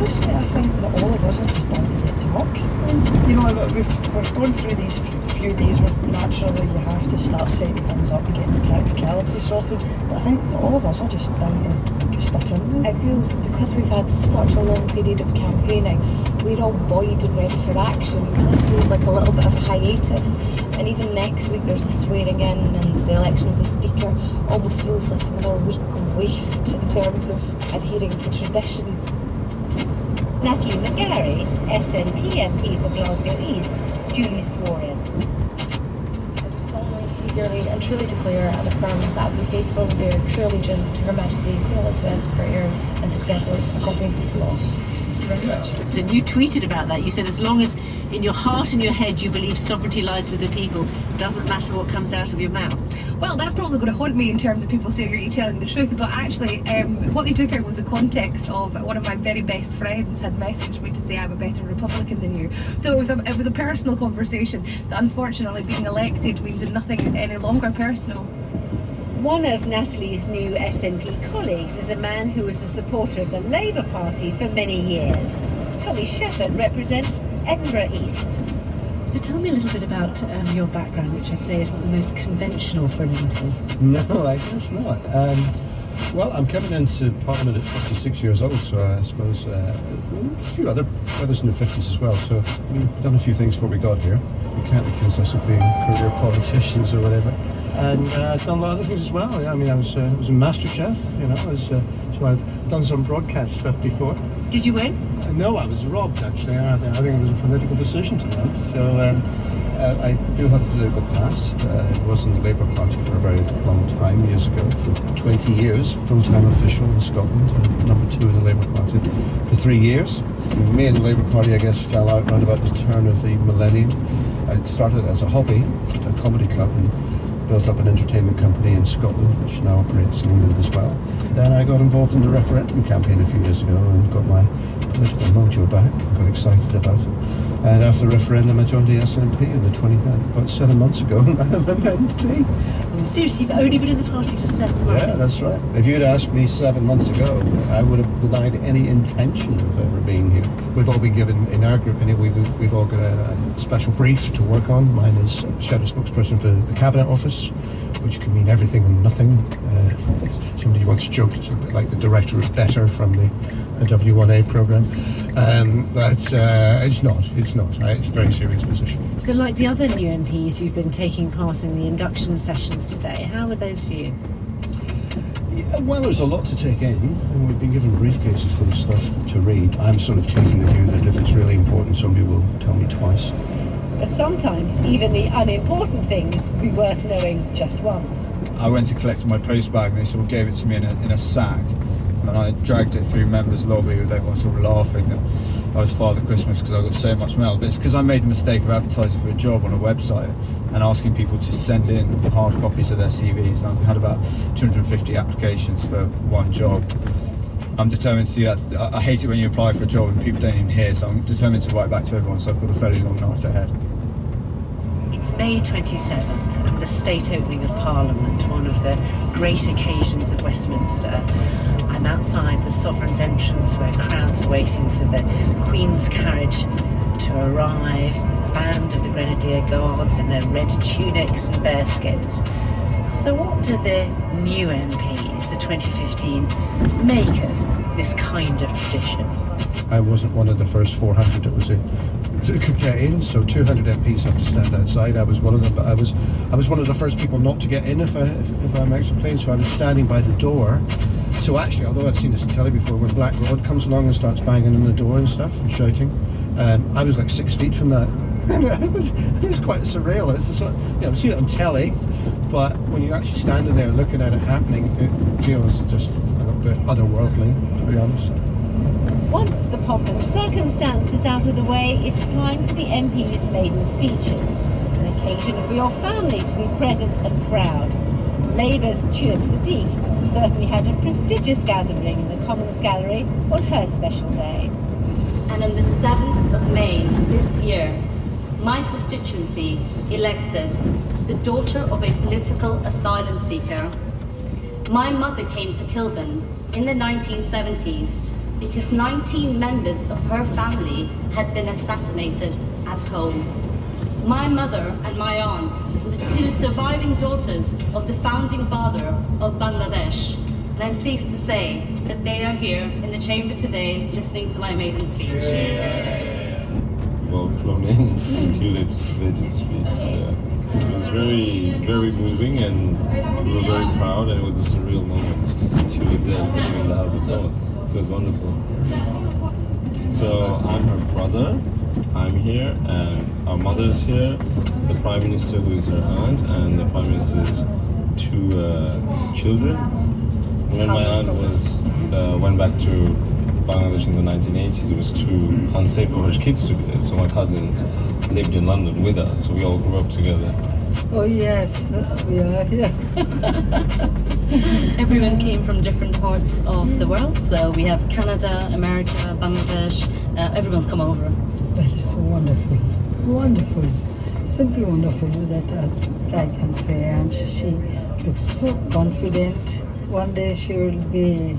honestly, I think that all of us are just dying to get to work. And, you know, we're going through these few days where naturally you have to start setting things up and getting the practicality sorted. But I think that all of us are just dying to get stuck in. It feels, because we've had such a long period of campaigning, we're all buoyed and ready for action. This feels like a little bit of a hiatus. And even next week there's a swearing in and the election of the Speaker. Almost feels like another week of waste in terms of adhering to tradition. Natalie McGarry, SNP MP for Glasgow East, duly sworn in. Sincerely and truly declare and affirm that I will be faithful and bear true allegiance to Her Majesty Queen Elizabeth, her heirs and successors, according to law. Very much. So you tweeted about that. You said as long as in your heart and your head you believe sovereignty lies with the people, doesn't matter what comes out of your mouth. Well, that's probably going to haunt me in terms of people saying, are you telling the truth? But actually, what they took out was the context of one of my very best friends had messaged me to say I'm a better Republican than you. So it was a personal conversation that unfortunately being elected means that nothing is any longer personal. One of Natalie's new SNP colleagues is a man who was a supporter of the Labour Party for many years. Tommy Shepherd represents Edinburgh East. So tell me a little bit about your background, which I'd say isn't the most conventional for an MP. No, I guess not. Well, I'm coming into Parliament at 56 years old, so I suppose a few other brothers in their 50s as well. So we've done a few things before we got here. We can't accuse us of being career politicians or whatever. And I've done a lot of things as well. Yeah, I mean, I was a master chef, you know, so I've done some broadcast stuff before. Did you win? No, I was robbed actually. I think it was a political decision to win. So I do have a political past. It was in the Labour Party for a very long time, years ago, for 20 years, full-time official in Scotland, number 2 in the Labour Party for 3 years. Me and the Labour Party, I guess, fell out around about the turn of the millennium. I started as a hobby at a comedy club and built up an entertainment company in Scotland, which now operates in England as well. Then I got involved in the referendum campaign a few years ago and got my political mojo back, got excited about it. And after the referendum, I joined the SNP in the about 7 months ago, and I'm an MP. Seriously, you've only been in the party for 7 months? Yeah, that's right. If you'd asked me 7 months ago, I would have denied any intention of ever being here. We've all been given, in our group anyway, we've all got a special brief to work on. Mine is shadow spokesperson for the Cabinet Office, which can mean everything and nothing. Somebody once joked it's a bit like the director of Better from the W1A programme. But it's not. It's a very serious position. So like the other new MPs, you've been taking part in the induction sessions today. How were those for you? Yeah, well, there's a lot to take in, and we've been given briefcases full of stuff to read. I'm sort of taking the view that if it's really important, somebody will tell me twice. But sometimes even the unimportant things will be worth knowing just once. I went to collect my post bag and they sort of gave it to me in a sack. And I dragged it through members' lobby with everyone sort of laughing that I was Father Christmas because I got so much mail. But it's because I made the mistake of advertising for a job on a website and asking people to send in hard copies of their CVs. And I've had about 250 applications for one job. I'm determined to do that. I hate it when you apply for a job and people don't even hear, so I'm determined to write back to everyone, so I've got a fairly long night ahead. It's May 27th and the state opening of Parliament, one of the great occasions of Westminster. I'm outside the Sovereign's entrance where crowds are waiting for the Queen's carriage to arrive, the band of the Grenadier Guards in their red tunics and bearskins. So what do the new MPs, the 2015, make of this kind of tradition? I wasn't one of the first 400 that was in to get in, so 200 MPs have to stand outside. I was one of them, but I was one of the first people not to get in if I'm actually playing, so I was standing by the door. So actually, although I've seen this on telly before, when Black Rod comes along and starts banging on the door and stuff and shouting, I was like 6 feet from that. it was quite surreal. It's just, I've seen it on telly, but when you're actually standing there looking at it happening, it feels just a little bit otherworldly, to be honest. Once the pomp and circumstance is out of the way, it's time for the MP's maiden speeches, an occasion for your family to be present and proud. Labour's Chirp Sadiq certainly had a prestigious gathering in the Commons Gallery on her special day. And on the 7th of May this year, my constituency elected the daughter of a political asylum seeker. My mother came to Kilburn in the 1970s because 19 members of her family had been assassinated at home. My mother and my aunt were the two surviving daughters of the founding father of Bangladesh, and I'm pleased to say that they are here in the chamber today listening to my maiden speech. Well, flown in tulips, maiden speech. It was very, very moving, and we were very proud, and it was a surreal moment to see Tulip there sitting in the House of Lords. So it was wonderful. So I'm her brother, I'm here, and our mother's here, the Prime Minister who is her aunt, and the Prime Minister's two children. When my aunt went back to Bangladesh in the 1980s, it was too unsafe for her kids to be there, so my cousins lived in London with us, so we all grew up together. Oh yes, we are here. Everyone came from different parts of the world, so we have Canada, America, Bangladesh, everyone's come over. That's so wonderful, wonderful, simply wonderful that I can say. And she looks so confident. One day she will be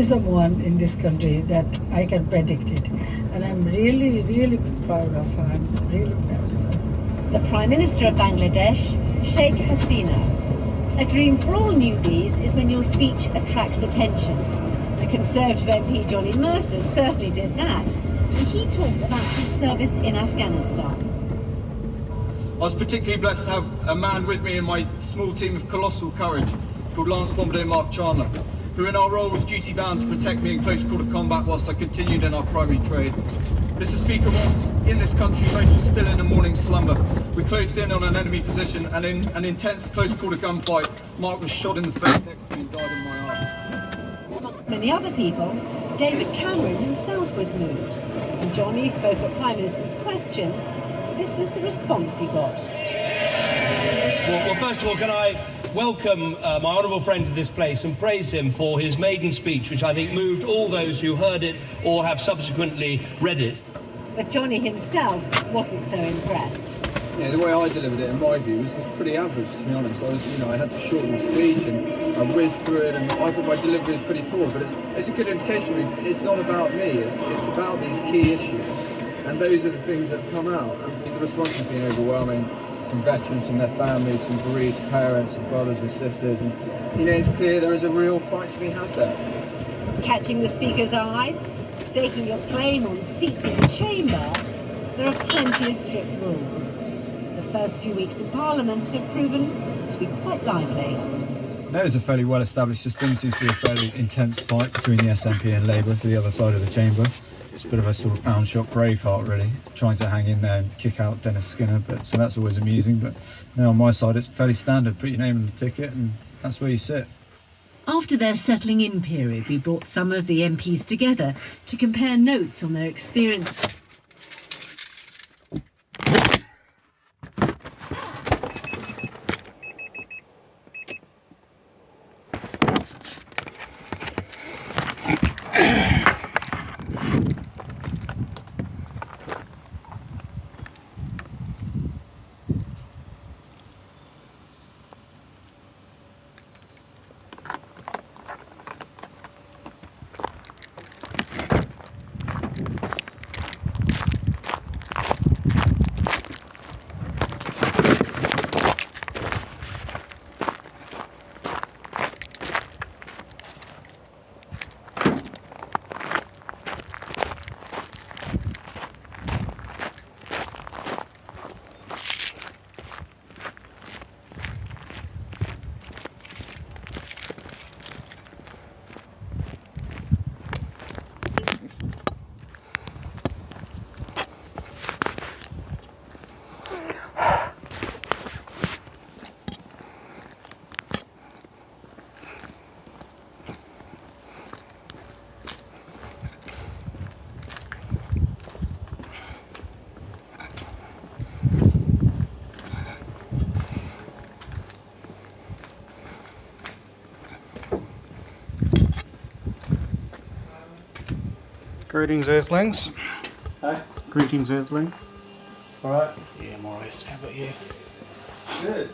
someone in this country that I can predict it. And I'm really, really proud of her. I'm really proud of her. The Prime Minister of Bangladesh, Sheikh Hasina. A dream for all newbies is when your speech attracts attention. The Conservative MP Johnny Mercer certainly did that. And he talked about his service in Afghanistan. I was particularly blessed to have a man with me in my small team of colossal courage called Lance Bombardier Mark Chandler, who in our role was duty bound to protect me in close quarter combat whilst I continued in our primary trade. Mr. Speaker, whilst in this country most were still in a morning slumber, we closed in on an enemy position, and in an intense close quarter gunfight, Mark was shot in the face next to me and died in my arms. Amongst many other people, David Cameron himself was moved. When Johnny spoke at Prime Minister's questions, this was the response he got. Well, first of all, can I welcome my honourable friend to this place and praise him for his maiden speech, which I think moved all those who heard it or have subsequently read it. But Johnny himself wasn't so impressed. Yeah, the way I delivered it, in my view, was pretty average, to be honest. I had to shorten the speech and I whizzed through it, and I thought my delivery was pretty poor. But it's a good indication. It's not about me. It's about these key issues, and those are the things that come out. And the response has been overwhelming. From veterans and their families, from bereaved parents and brothers and sisters, and it's clear there is a real fight to be had there. Catching the Speaker's eye, staking your claim on seats in the chamber, there are plenty of strict rules. The first few weeks in Parliament have proven to be quite lively. There's a fairly well-established system. Seems to be a fairly intense fight between the SNP and Labour for the other side of the chamber. It's a bit of a sort of pound shot Braveheart, really, trying to hang in there and kick out Dennis Skinner. So that's always amusing. But on my side, it's fairly standard. Put your name on the ticket, and that's where you sit. After their settling in period, we brought some of the MPs together to compare notes on their experience. Greetings, Earthlings. Hi. Greetings, Earthling. Alright? Yeah, more or less. How about you? Good.